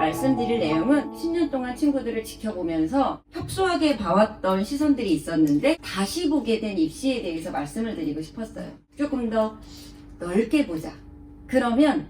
말씀드릴 내용은 10년 동안 친구들을 지켜보면서 협소하게 봐왔던 시선들이 있었는데 다시 보게 된 입시에 대해서 말씀을 드리고 싶었어요. 조금 더 넓게 보자. 그러면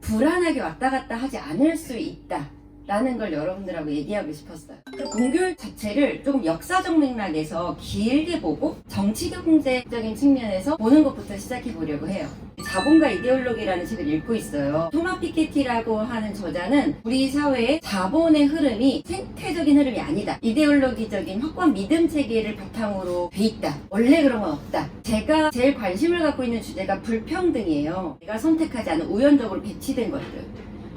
불안하게 왔다 갔다 하지 않을 수 있다 라는 걸 여러분들하고 얘기하고 싶었어요. 그 공교육 자체를 조금 역사적 맥락에서 길게 보고 정치 경제적인 측면에서 보는 것부터 시작해 보려고 해요. 자본과 이데올로기라는 책을 읽고 있어요. 토마 피케티라고 하는 저자는 우리 사회의 자본의 흐름이 생태적인 흐름이 아니다. 이데올로기적인 확고한 믿음 체계를 바탕으로 돼 있다. 원래 그런 건 없다. 제가 제일 관심을 갖고 있는 주제가 불평등이에요. 내가 선택하지 않은 우연적으로 배치된 것들.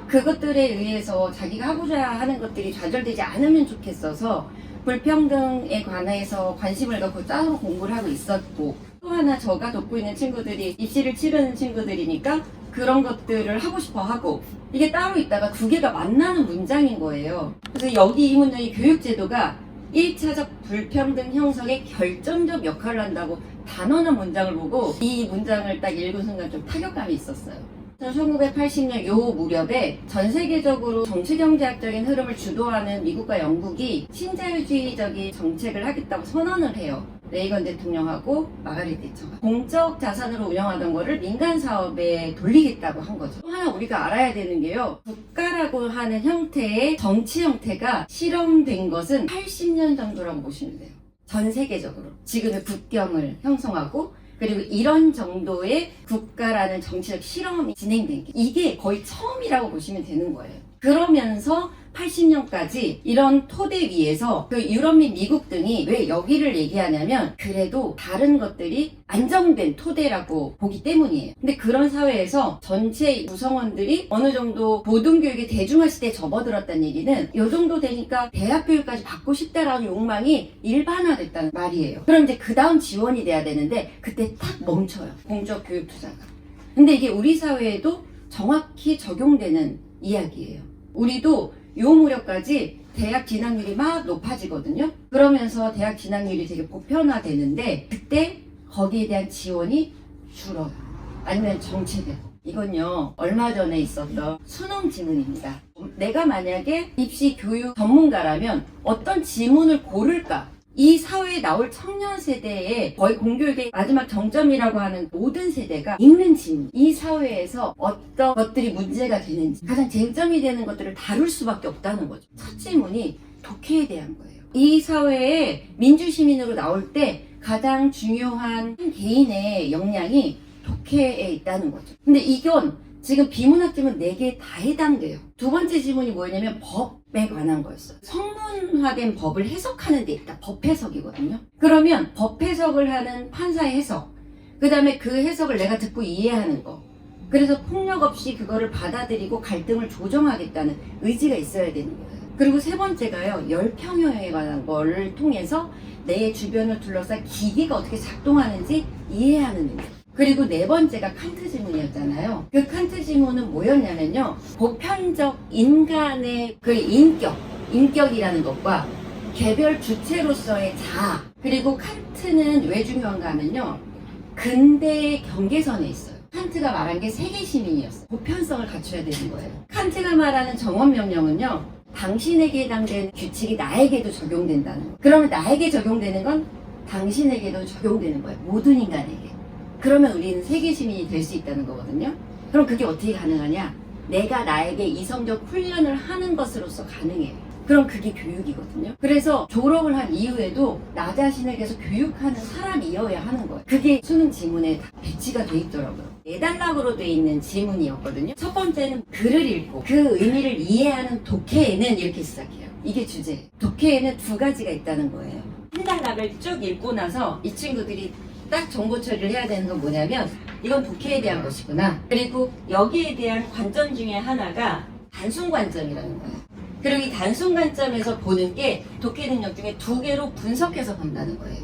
그것들에 의해서 자기가 하고자 하는 것들이 좌절되지 않으면 좋겠어서 불평등에 관해서 관심을 갖고 따로 공부를 하고 있었고, 또 하나 제가 돕고 있는 친구들이 입시를 치르는 친구들이니까 그런 것들을 하고 싶어 하고, 이게 따로 있다가 두 개가 만나는 문장인 거예요. 그래서 여기 이 문장이 교육제도가 1차적 불평등 형성에 결정적 역할을 한다고 단언한 문장을 보고 이 문장을 딱 읽은 순간 좀 타격감이 있었어요. 1980년 요 무렵에 전 세계적으로 정치경제학적인 흐름을 주도하는 미국과 영국이 신자유주의적인 정책을 하겠다고 선언을 해요. 레이건 대통령하고 마가렛 대처가 공적 자산으로 운영하던 거를 민간 사업에 돌리겠다고 한 거죠. 또 하나 우리가 알아야 되는 게요, 국가라고 하는 형태의 정치 형태가 실험된 것은 80년 정도라고 보시면 돼요. 전 세계적으로 지금의 국경을 형성하고, 그리고 이런 정도의 국가라는 정치적 실험이 진행된 게 이게 거의 처음이라고 보시면 되는 거예요. 그러면서 80년까지 이런 토대 위에서 그 유럽 및 미국 등이 왜 여기를 얘기하냐면 그래도 다른 것들이 안정된 토대라고 보기 때문이에요. 근데 그런 사회에서 전체 구성원들이 어느 정도 고등교육의 대중화 시대에 접어들었다는 얘기는 이 정도 되니까 대학 교육까지 받고 싶다라는 욕망이 일반화됐다는 말이에요. 그럼 이제 그 다음 지원이 돼야 되는데 그때 탁 멈춰요. 공적 교육 투자가. 근데 이게 우리 사회에도 정확히 적용되는 이야기예요. 우리도 요 무렵까지 대학 진학률이 막 높아지거든요. 그러면서 대학 진학률이 되게 보편화되는데 그때 거기에 대한 지원이 줄어요. 아니면 정체돼요. 이건요, 얼마 전에 있었던 수능 지문입니다. 내가 만약에 입시 교육 전문가라면 어떤 지문을 고를까? 이 사회에 나올 청년 세대의 거의 공교육의 마지막 정점이라고 하는 모든 세대가 읽는 지문, 이 사회에서 어떤 것들이 문제가 되는지 가장 쟁점이 되는 것들을 다룰 수밖에 없다는 거죠. 첫 지문이 독해에 대한 거예요. 이 사회에 민주시민으로 나올 때 가장 중요한 한 개인의 역량이 독해에 있다는 거죠. 근데 이건 지금 비문학 지문 4개 다 해당돼요. 두 번째 지문이 뭐냐면 법에 관한 거였어요. 성문화된 법을 해석하는 데 있다. 법 해석이거든요. 그러면 법 해석을 하는 판사의 해석, 그 다음에 그 해석을 내가 듣고 이해하는 거, 그래서 폭력 없이 그거를 받아들이고 갈등을 조정하겠다는 의지가 있어야 되는 거예요. 그리고 세 번째가요, 열평형에 관한 거를 통해서 내 주변을 둘러싼 기계가 어떻게 작동하는지 이해하는 능력. 그리고 네 번째가 칸트 지문이었잖아요. 그 칸트 지문은 뭐였냐면요, 보편적 인간의 그 인격이라는 것과 개별 주체로서의 자아, 그리고 칸트는 왜 중요한가 하면요, 근대의 경계선에 있어요. 칸트가 말한 게 세계 시민이었어요. 보편성을 갖춰야 되는 거예요. 칸트가 말하는 정언명령은요, 당신에게 해당되는 규칙이 나에게도 적용된다는 거예요. 그러면 나에게 적용되는 건 당신에게도 적용되는 거예요. 모든 인간에게. 그러면 우리는 세계 시민이 될 수 있다는 거거든요. 그럼 그게 어떻게 가능하냐? 내가 나에게 이성적 훈련을 하는 것으로서 가능해요. 그럼 그게 교육이거든요. 그래서 졸업을 한 이후에도 나 자신을 계속 교육하는 사람이어야 하는 거예요. 그게 수능 지문에 다 배치가 돼 있더라고요. 4단락으로 돼 있는 지문이었거든요. 첫 번째는 글을 읽고 그 의미를 이해하는 독해에는 이렇게 시작해요. 이게 주제. 독해에는 2가지가 있다는 거예요. 한 단락을 쭉 읽고 나서 이 친구들이 딱 정보 처리를 해야 되는 건 뭐냐면 이건 독해에 대한 것이구나. 그리고 여기에 대한 관점 중에 하나가 단순 관점이라는 거예요. 그리고 이 단순 관점에서 보는 게 독해 능력 중에 2개로 분석해서 본다는 거예요.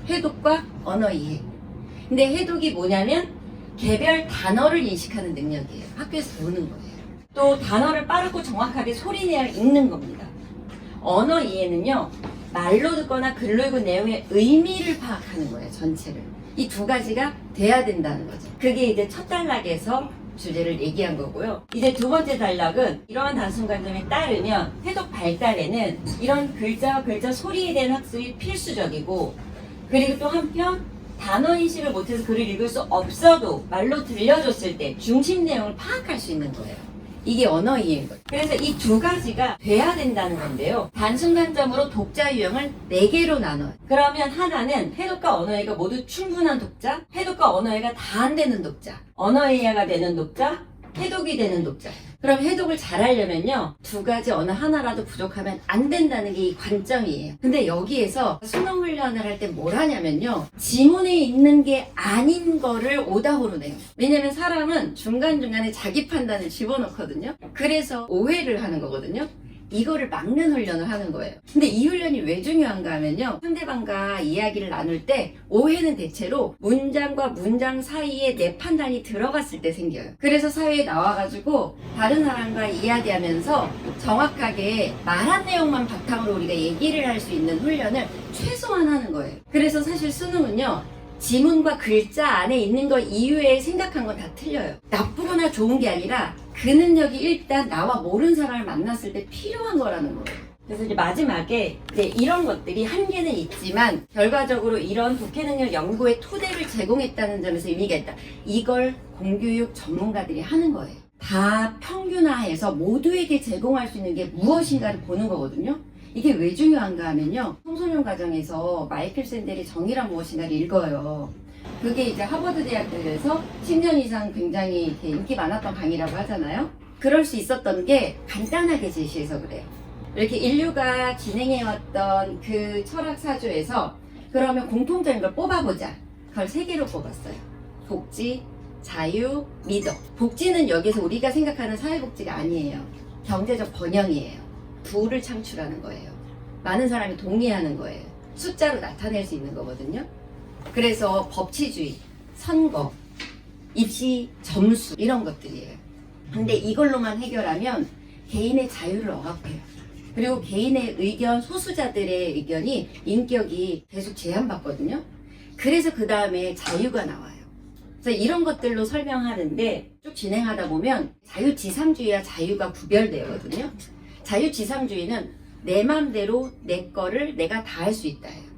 해독과 언어 이해. 근데 해독이 뭐냐면 개별 단어를 인식하는 능력이에요. 학교에서 보는 거예요. 또 단어를 빠르고 정확하게 소리내어 읽는 겁니다. 언어 이해는요, 말로 듣거나 글로 읽은 내용의 의미를 파악하는 거예요. 전체를. 이 2가지가 돼야 된다는 거죠. 그게 이제 첫 단락에서 주제를 얘기한 거고요. 이제 두 번째 단락은 이러한 단순관점에 따르면 해독 발달에는 이런 글자와 글자 소리에 대한 학습이 필수적이고, 그리고 또 한편 단어 인식을 못해서 글을 읽을 수 없어도 말로 들려줬을 때 중심 내용을 파악할 수 있는 거예요. 이게 언어 이해인 거예요. 그래서 이 두 가지가 돼야 된다는 건데요. 단순 관점으로 독자 유형을 4개로 나눠요. 그러면 하나는 해독과 언어이해가 모두 충분한 독자, 해독과 언어이해가 다 안 되는 독자, 언어이해가 되는 독자, 해독이 되는 독자. 그럼 해독을 잘하려면요, 두 가지 어느 하나라도 부족하면 안 된다는 게 이 관점이에요. 근데 여기에서 수능 훈련을 할 때 뭘 하냐면요, 지문에 있는 게 아닌 거를 오답으로 내요. 왜냐면 사람은 중간중간에 자기 판단을 집어넣거든요. 그래서 오해를 하는 거거든요. 이거를 막는 훈련을 하는 거예요. 근데 이 훈련이 왜 중요한가 하면요, 상대방과 이야기를 나눌 때 오해는 대체로 문장과 문장 사이에 내 판단이 들어갔을 때 생겨요. 그래서 사회에 나와가지고 다른 사람과 이야기하면서 정확하게 말한 내용만 바탕으로 우리가 얘기를 할 수 있는 훈련을 최소한 하는 거예요. 그래서 사실 수능은요, 지문과 글자 안에 있는 거 이외에 생각한 건 다 틀려요. 나쁘거나 좋은 게 아니라 그 능력이 일단 나와 모르는 사람을 만났을 때 필요한 거라는 거예요. 그래서 이제 마지막에 이제 이런 것들이 한계는 있지만 결과적으로 이런 독해 능력 연구의 토대를 제공했다는 점에서 의미가 있다. 이걸 공교육 전문가들이 하는 거예요. 다 평균화해서 모두에게 제공할 수 있는 게 무엇인가를 보는 거거든요. 이게 왜 중요한가 하면요, 청소년 과정에서 마이클 샌델이 정의란 무엇인가를 읽어요. 그게 이제 하버드 대학교에서 10년 이상 굉장히 이렇게 인기 많았던 강의라고 하잖아요. 그럴 수 있었던 게 간단하게 제시해서 그래요. 이렇게 인류가 진행해왔던 그 철학 사조에서 그러면 공통적인 걸 뽑아보자. 그걸 3개로 뽑았어요. 복지, 자유, 미덕. 복지는 여기서 우리가 생각하는 사회복지가 아니에요. 경제적 번영이에요. 부를 창출하는 거예요. 많은 사람이 동의하는 거예요. 숫자로 나타낼 수 있는 거거든요. 그래서 법치주의, 선거, 입시 점수 이런 것들이에요. 근데 이걸로만 해결하면 개인의 자유를 억압해요. 그리고 개인의 의견, 소수자들의 의견이 인격이 계속 제한받거든요. 그래서 그 다음에 자유가 나와요. 그래서 이런 것들로 설명하는데 쭉 진행하다 보면 자유지상주의와 자유가 구별되거든요. 자유지상주의는 내 맘대로 내 거를 내가 다 할 수 있다예요.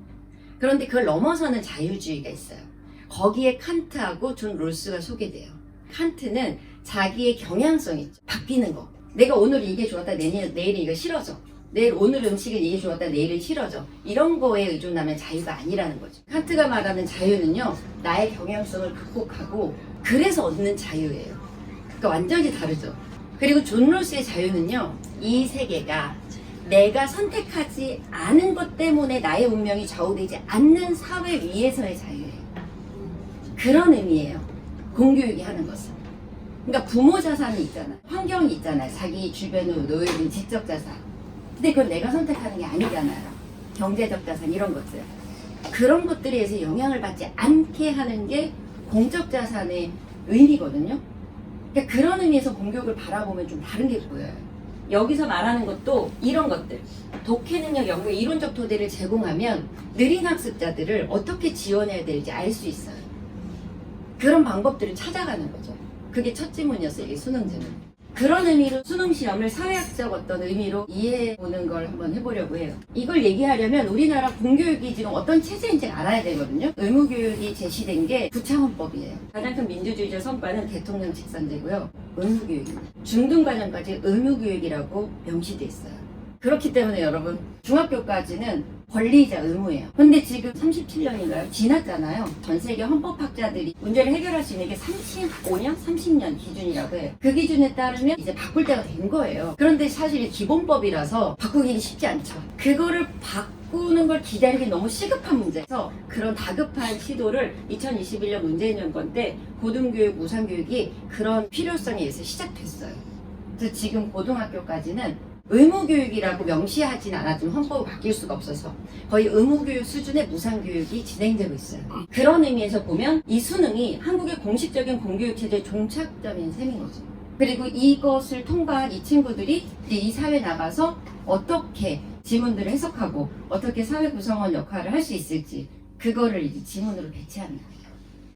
그런데 그걸 넘어서는 자유주의가 있어요. 거기에 칸트하고 존 롤스가 소개돼요. 칸트는 자기의 경향성 있죠. 바뀌는 거. 내가 오늘 이게 좋았다, 내일은 이거 싫어져. 내일 오늘 음식은 이게 좋았다, 내일은 싫어져. 이런 거에 의존하면 자유가 아니라는 거죠. 칸트가 말하는 자유는요, 나의 경향성을 극복하고 그래서 얻는 자유예요. 그러니까 완전히 다르죠. 그리고 존 롤스의 자유는요, 이 세계가 내가 선택하지 않은 것 때문에 나의 운명이 좌우되지 않는 사회 위에서의 자유예요. 그런 의미예요. 공교육이 하는 것은. 그러니까 부모 자산이 있잖아. 환경이 있잖아요. 자기 주변으로 놓여진 지적 자산. 근데 그건 내가 선택하는 게 아니잖아요. 경제적 자산 이런 것들. 그런 것들에 의해서 영향을 받지 않게 하는 게 공적 자산의 의미거든요. 그러니까 그런 의미에서 공교육을 바라보면 좀 다른 게 보여요. 여기서 말하는 것도 이런 것들, 독해 능력 연구의 이론적 토대를 제공하면 느린 학습자들을 어떻게 지원해야 될지 알 수 있어요. 그런 방법들을 찾아가는 거죠. 그게 첫 지문이었어요, 이 수능제는. 그런 의미로 수능 시험을 사회학적 어떤 의미로 이해해보는 걸 한번 해보려고 해요. 이걸 얘기하려면 우리나라 공교육이 지금 어떤 체제인지 알아야 되거든요. 의무교육이 제시된 게 부창헌법이에요. 가장 큰 민주주의적 성과는 대통령 직선제고요. 의무교육입니다. 중등과정까지 의무교육이라고 명시돼 있어요. 그렇기 때문에 여러분, 중학교까지는 권리이자 의무예요. 근데 지금 37년인가요? 지났잖아요. 전 세계 헌법학자들이 문제를 해결할 수 있는 게 35년, 30년 기준이라고 해요. 그 기준에 따르면 이제 바꿀 때가 된 거예요. 그런데 사실 기본법이라서 바꾸기 쉽지 않죠. 그거를 바꾸는 걸 기다리기 너무 시급한 문제에서 그런 다급한 시도를 2021년 문재인 정권 때 고등교육, 무상교육이 그런 필요성에 의해서 시작됐어요. 그래서 지금 고등학교까지는 의무교육이라고 명시하진 않았지만 헌법이 바뀔 수가 없어서 거의 의무교육 수준의 무상교육이 진행되고 있어요. 그런 의미에서 보면 이 수능이 한국의 공식적인 공교육체제의 종착점인 셈인 거죠. 그리고 이것을 통과한 이 친구들이 이제 이 사회에 나가서 어떻게 지문들을 해석하고 어떻게 사회 구성원 역할을 할 수 있을지 그거를 이제 지문으로 배치합니다.